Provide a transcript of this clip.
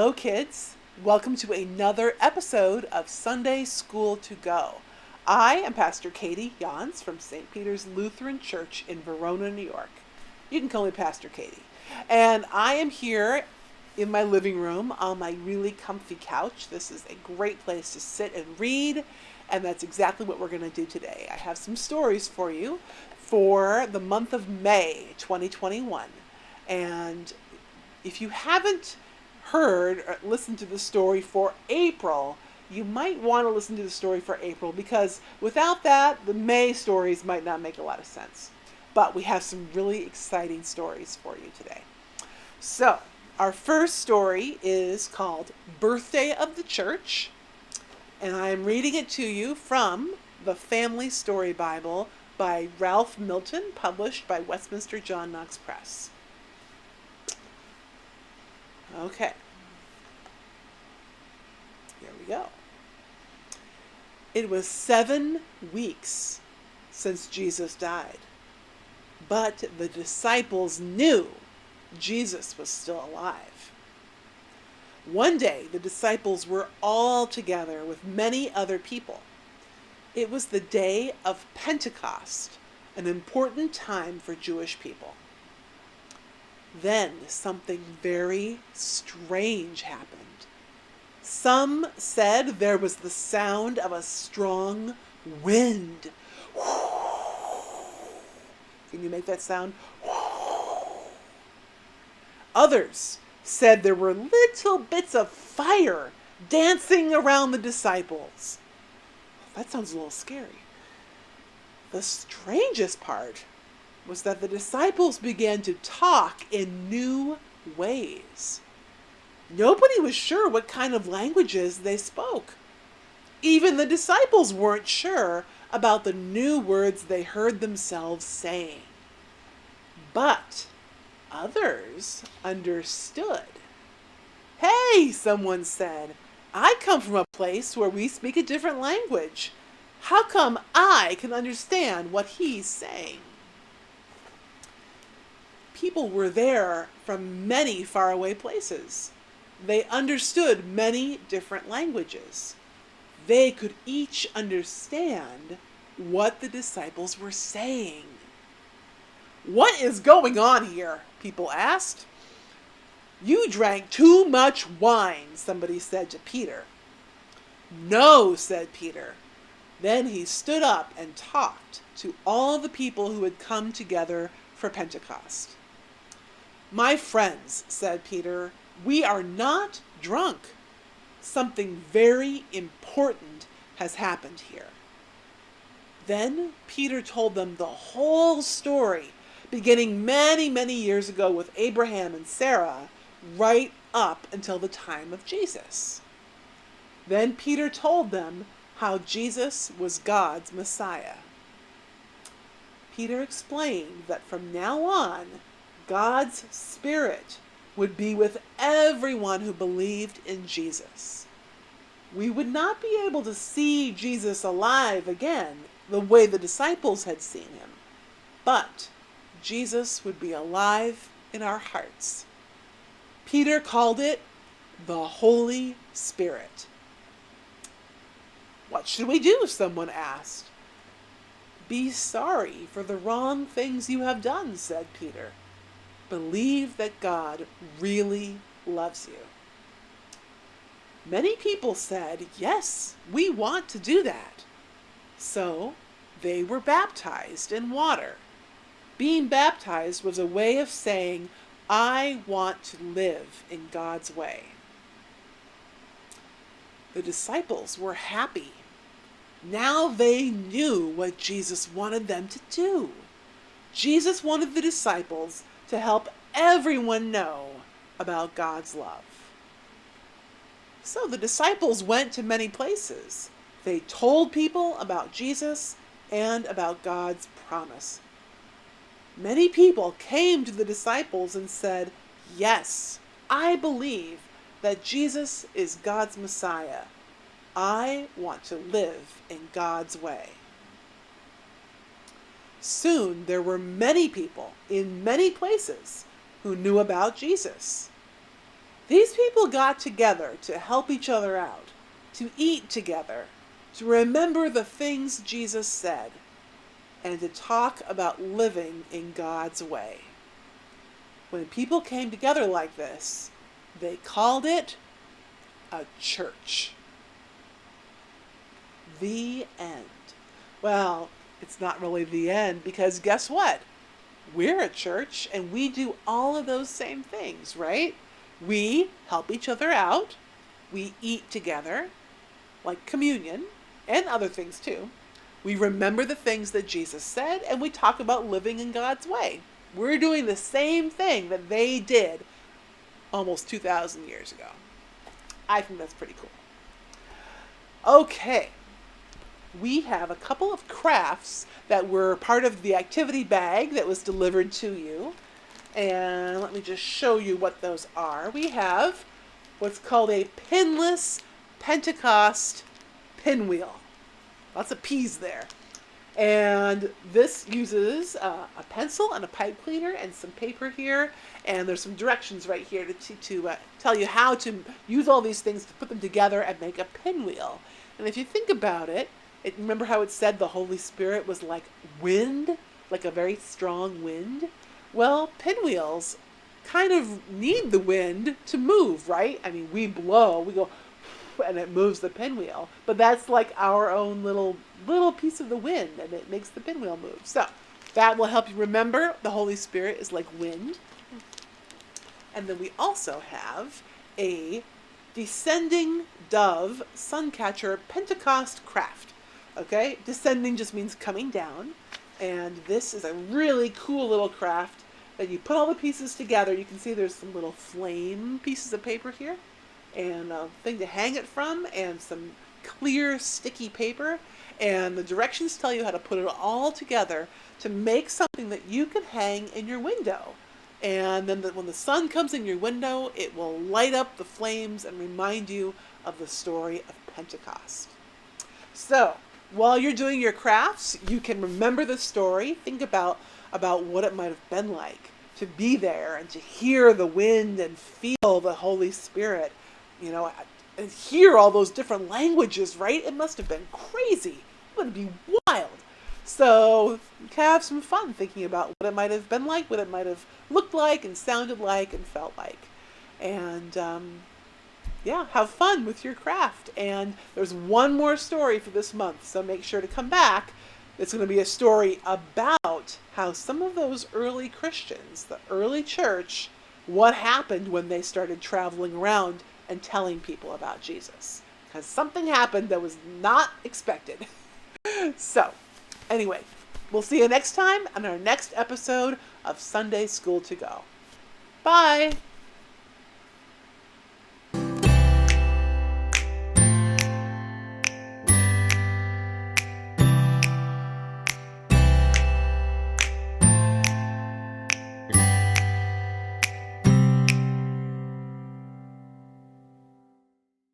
Hello, kids. Welcome to another episode of Sunday School to Go. I am Pastor Katie Jans from St. Peter's Lutheran Church in Verona, New York. You can call me Pastor Katie. And I am here in my living room on my really comfy couch. This is a great place to sit and read, and that's exactly what we're going to do today. I have some stories for you for the month of May 2021. And if you haven't heard or listened to the story for April, you might want to listen to the story for April, because without that, the May stories might not make a lot of sense. But we have some really exciting stories for you today. So, our first story is called Birthday of the Church, and I'm reading it to you from the Family Story Bible by Ralph Milton, published by Westminster John Knox Press. Okay. Here we go. It was 7 weeks since Jesus died, but the disciples knew Jesus was still alive. One day, the disciples were all together with many other people. It was the day of Pentecost, an important time for Jewish people. Then something very strange happened. Some said there was the sound of a strong wind. Can you make that sound? Others said there were little bits of fire dancing around the disciples. That sounds a little scary. The strangest part was that the disciples began to talk in new ways. Nobody was sure what kind of languages they spoke. Even the disciples weren't sure about the new words they heard themselves saying. But others understood. "Hey," someone said, "I come from a place where we speak a different language. How come I can understand what he's saying?" People were there from many faraway places. They understood many different languages. They could each understand what the disciples were saying. "What is going on here?" people asked. "You drank too much wine," somebody said to Peter. "No," said Peter. Then he stood up and talked to all the people who had come together for Pentecost. "My friends," said Peter, "we are not drunk. Something very important has happened here." Then Peter told them the whole story, beginning many, many years ago with Abraham and Sarah, right up until the time of Jesus. Then Peter told them how Jesus was God's Messiah. Peter explained that from now on, God's Spirit would be with everyone who believed in Jesus. We would not be able to see Jesus alive again the way the disciples had seen him, but Jesus would be alive in our hearts. Peter called it the Holy Spirit. "What should we do?" someone asked. "Be sorry for the wrong things you have done," said Peter. "Believe that God really loves you." Many people said, "Yes, we want to do that." So they were baptized in water. Being baptized was a way of saying, "I want to live in God's way." The disciples were happy. Now they knew what Jesus wanted them to do. Jesus wanted the disciples to help everyone know about God's love. So the disciples went to many places. They told people about Jesus and about God's promise. Many people came to the disciples and said, "Yes, I believe that Jesus is God's Messiah. I want to live in God's way." Soon there were many people in many places who knew about Jesus. These people got together to help each other out, to eat together, to remember the things Jesus said, and to talk about living in God's way. When people came together like this, they called it a church. The end. Well, it's not really the end, because guess what? We're a church and we do all of those same things, right? We help each other out. We eat together, like communion and other things too. We remember the things that Jesus said, and we talk about living in God's way. We're doing the same thing that they did almost 2,000 years ago. I think that's pretty cool. Okay. We have a couple of crafts that were part of the activity bag that was delivered to you. And let me just show you what those are. We have what's called a pinless Pentecost pinwheel. Lots of P's there. And this uses a pencil and a pipe cleaner and some paper here. And there's some directions right here to tell you how to use all these things to put them together and make a pinwheel. And if you think about it, remember how it said the Holy Spirit was like wind, like a very strong wind? Well, pinwheels kind of need the wind to move, right? I mean, we blow, we go, and it moves the pinwheel. But that's like our own little piece of the wind, and it makes the pinwheel move. So that will help you remember the Holy Spirit is like wind. And then we also have a descending dove suncatcher Pentecost craft. Okay, descending just means coming down, and this is a really cool little craft that you put all the pieces together. You can see there's some little flame pieces of paper here, and a thing to hang it from, and some clear sticky paper, and the directions tell you how to put it all together to make something that you can hang in your window. And then when the sun comes in your window, it will light up the flames and remind you of the story of Pentecost. So while you're doing your crafts, you can remember the story. Think about what it might have been like to be there and to hear the wind and feel the Holy Spirit, and hear all those different languages, right? It must have been crazy. It would be wild. So have some fun thinking about what it might have been like, what it might have looked like and sounded like and felt like. And have fun with your craft. And there's one more story for this month, so make sure to come back. It's going to be a story about how some of those early Christians, the early church, what happened when they started traveling around and telling people about Jesus. Because something happened that was not expected. So, anyway, we'll see you next time on our next episode of Sunday School to Go. Bye!